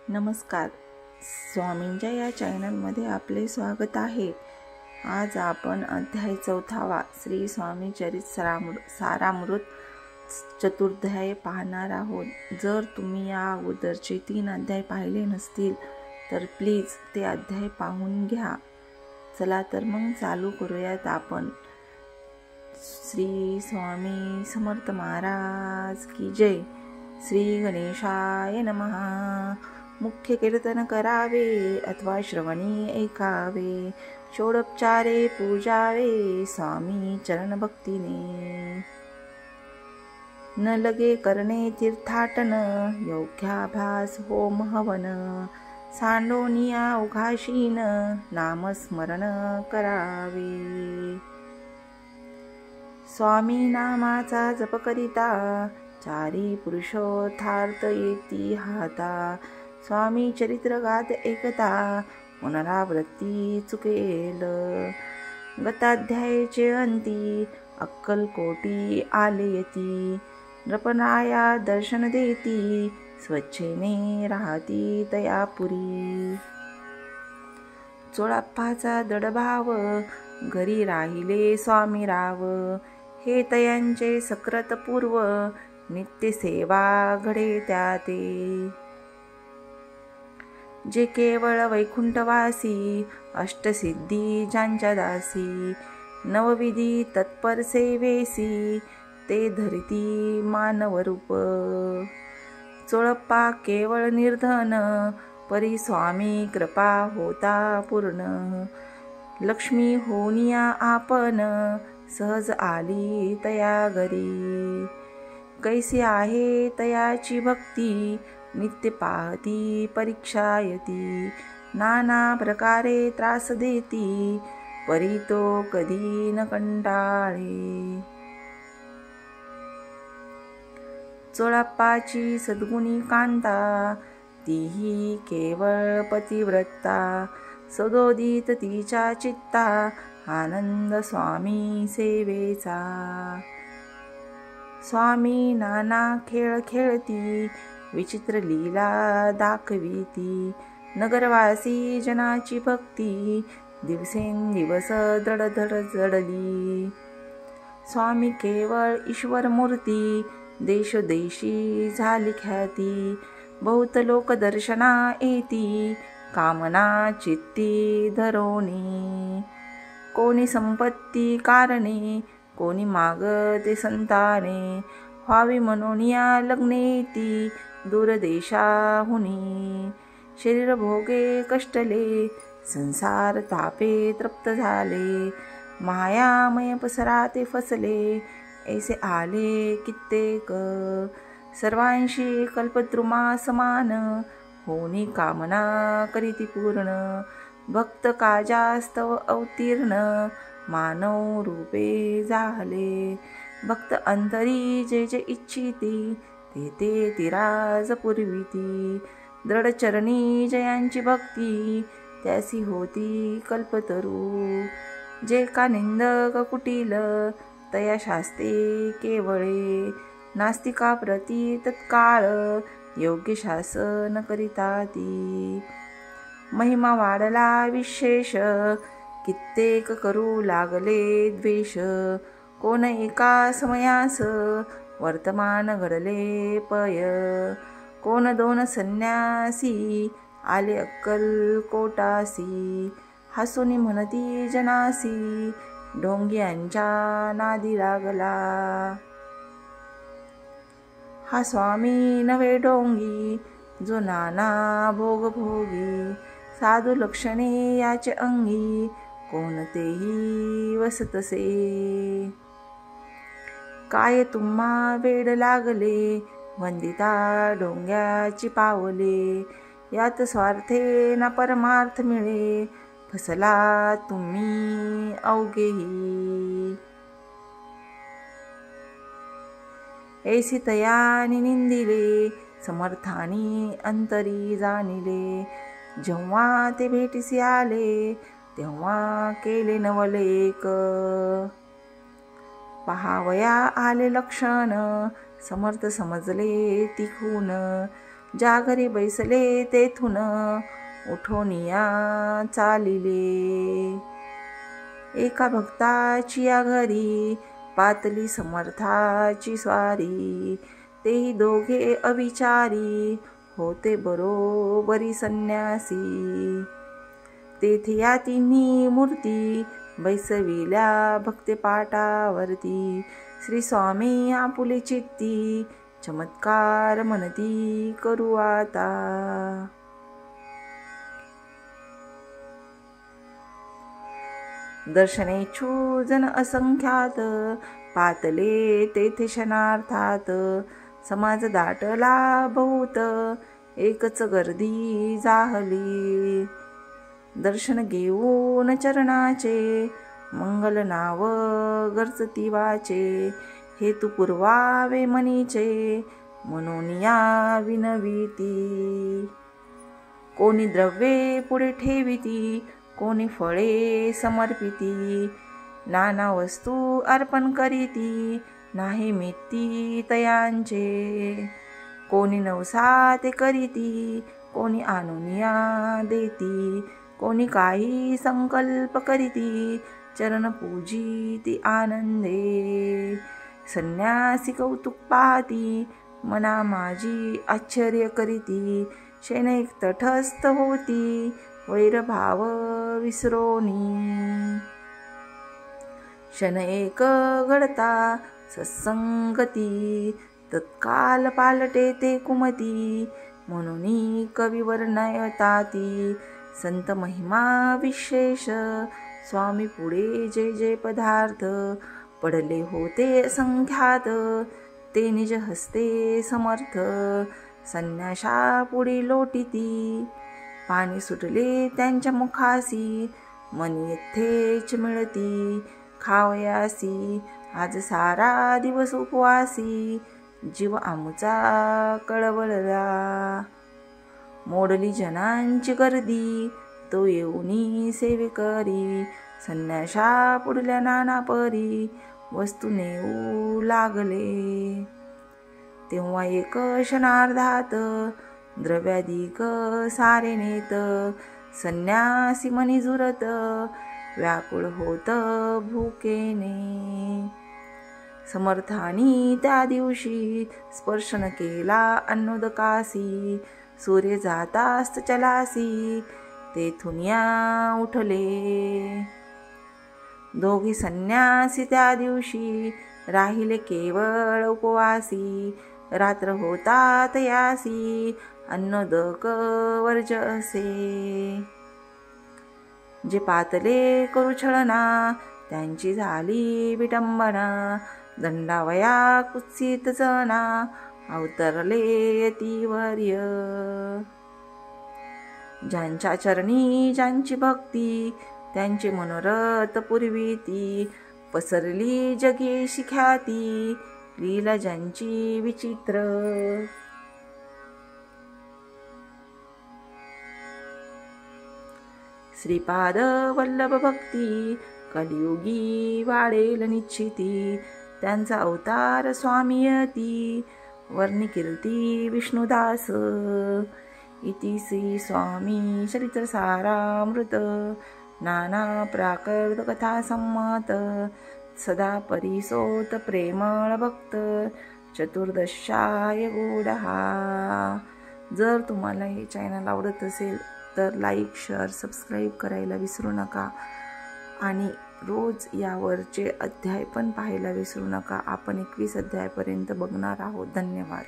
नमस्कार. स्वामींच्या या चॅनलमध्ये आपले स्वागत आहे. आज आपण अध्याय 4 श्री स्वामी चरित सारामृत चतुर्ध्याय पाहणार आहोत. जर तुम्ही या अगोदरचे 3 अध्याय पाहिले नसतील तर प्लीज ते अध्याय पाहून घ्या. चला तर मग चालू करूयात आपण. श्री स्वामी समर्थ महाराज की जय. श्री गणेशाय नमः. मुख्य कीर्तन करावे अथवा श्रवणी ऐकावे, षोडोपचारे पूजावे स्वामी चरण भक्तीने. न लगे करणे तीर्थाटन, योग्याभास होम हवन, सांडोनिया उघाशीन नामस्मरण करावे. स्वामी नामाचा जप करिता, चारी पुरुषोर्थार्थ येती हाता. स्वामी चरित्र गात एकता, पुनरावृत्ती चुकेल. गताध्यायाचे अंती, अक्कलकोटी आले येती. नृपराया दर्शन देती, स्वच्छेने राहती तयापुरी. चोळाप्पाचा दडभाव, घरी राहिले स्वामी राव. हे तयांचे सकृत पूर्व, नित्य सेवा घडे त्याते. जे केवळ वैकुंठवासी, अष्टसिद्धी ज्यांच्या दासी. नवविधी तत्पर सेवेसी, ते धरिती मानवरूप. चोळप्पा केवळ निर्धन, परी स्वामी कृपा होता पूर्ण. लक्ष्मी होनिया आपण, सहज आली तया घरी. कैसी आहे तयाची भक्ती, नित्य पाहती परीक्षा येती. नाना प्रकारे त्रास देती, परी तो कधी न कंटाळे. चोळप्पाची सद्गुणी कांता, तीही केवळ पतिव्रता. सदोदित तिच्या चित्ता, आनंद स्वामी सेवेचा. स्वामी नाना खेळ खेळती, विचित्र लीला दाखविती. नगरवासी जनाची भक्ती, दिवसेंदिवस दडदड जडली. स्वामी केवळ ईश्वर मूर्ती, देशोदेशी झाली ख्याती. बहुत लोक दर्शना येती, कामना चित्ती धरोनी. कोणी संपत्ती कारणे, कोणी मागते संताने. व्हावी म्हणून या लग्नेती, दूरदेशाहुनी. शरीर भोगे कष्टले, संसार तापे तृप्त झाले. मायामय पसराते फसले, ऐसे आले कित्येक. सर्वांशी कल्पद्रुमा समान, होनी कामना करीती पूर्ण. भक्त काजास्तव अवतीर्ण, मानव रूपे झाले. भक्त अंतरी जे जे इच्छिती, ते ते तिराज पुरविती. दृढचरणी जयांची भक्ती, त्यासी होती कल्पतरू. जे का निंदक कुटील, तया शास्ते केवळे. नास्तिका प्रती तत्काळ, योग्य शासन करिता ती. महिमा वाढला विशेष, कित्येक करू लागले द्वेष. कोण एका समयास, वर्तमान घडले पय. कोण 2 संन्यासी, आले अक्कलकोटासी. हसुनी म्हणती जनासी, ढोंग्यांच्या नादी लागला. हा स्वामी नवे ढोंगी, जो नाना भोगभोगी. साधू लक्षणे याचे अंगी, कोणतेही वसतसे. काय तुम्हा वेड लागले, वंदिता ढोंग्याची पावले. यात स्वार्थे ना परमार्थ मिळे, फसला तुम्ही अवघेही. ऐसी तयानी निंदिले, समर्थानी अंतरी जाणिले. जेव्हा ते भेटीसी आले, तेव्हा केले नवलेक. पहावया आले लक्षण, समर्थ समजले तिखून. ज्या घरी बैसले तेथून उठोनिया चालिले। एका भक्ताची या घरी पातली समर्थाची स्वारी, तेही दोघे अविचारी होते बरोबरी संन्यासी। तेथे या तिन्ही मूर्ती बैसविल्या भक्ते पाटावरती, श्री स्वामी आपुले चित्ती चमत्कार म्हणती करू आता। दर्शनेच्छू जन असंख्यात पातले तेथे क्षणार्थात, समाज दाटला बहुत एकच गर्दी जाहली। दर्शन घेऊन चरणाचे मंगल नाव गरजती वाचे, हेतू पुरवावे मनीचे म्हणून या विनविती। कोणी द्रव्ये पुढे ठेविती, कोणी फळे समर्पिती, नाना वस्तू अर्पण करीती नाही मिती तयांचे। कोणी नवसाते करीती, कोणी आणूनिया देती, कोणी काही संकल्प करीती चरण पूजिती आनंदे। संन्यासी कौतुक पाहती मना माझी आश्चर्य करीती, शेन एक तटस्थ होती वैरभाव विसरोनी। क्षण एक घडता सत्संगती, तत्काल पालटे ते कुमती म्हणून कवी वर्णयताती। संत महिमा विशेष स्वामी पुढे जे जे पदार्थ, पडले होते असंख्यात ते निज हस्ते समर्थ। संन्याशा पुढे लोटीती पाणी सुटले त्यांच्या मुखासी, मन येथेच मिळती खावयासी। आज सारा दिवस उपवासी जीव आमुचा कळवळला, मोडली जनांची गर्दी तो येऊनी सेवेकरी। संन्याशा पुढल्या नाना परी वस्तू नेऊ लागले, तेव्हा एक क्षणार्धात द्रव्याधिक सारे नेत। संन्यासी मनी झुरत व्याकुळ होत भूकेने, समर्थानी त्या दिवशी स्पर्श न केला अन्नोदकासी। सूर्य जातास्त चलासी तेथून या उठले, दोघी संन्यासी त्या दिवशी राहिले केवळ उपवासी। रात्र होतात यासी अन्नोदक वर्ज असे, जे पातले करू छळना त्यांची झाली विटंबना। दंडावया कुत्सित जना अवतरले यतिवर्य, ज्यांच्या चरणी ज्यांची भक्ती त्यांचे मनोरथ पुरविती। पसरली जगेशी ख्याती लीला ज्यांची विचित्र, श्रीपाद वल्लभ भक्ती कलियुगी वाढेल निश्चिती। त्यांचा अवतार स्वामीयती वर्णी कीर्ती विष्णुदास। इति श्री स्वामी चरित्र सारामृत नाना प्राकृत कथा संमत, सदा परिसोत प्रेमळ भक्त चतुर्दशाय गूढहा। जर तुम्हाला हे चॅनल आवडत असेल तर लाईक शेअर सबस्क्राईब करायला विसरू नका आणि रोज यावरचे अध्याय पण पाहायला विसरू नका। आपण 21 अध्यायापर्यंत बघणार आहोत। धन्यवाद।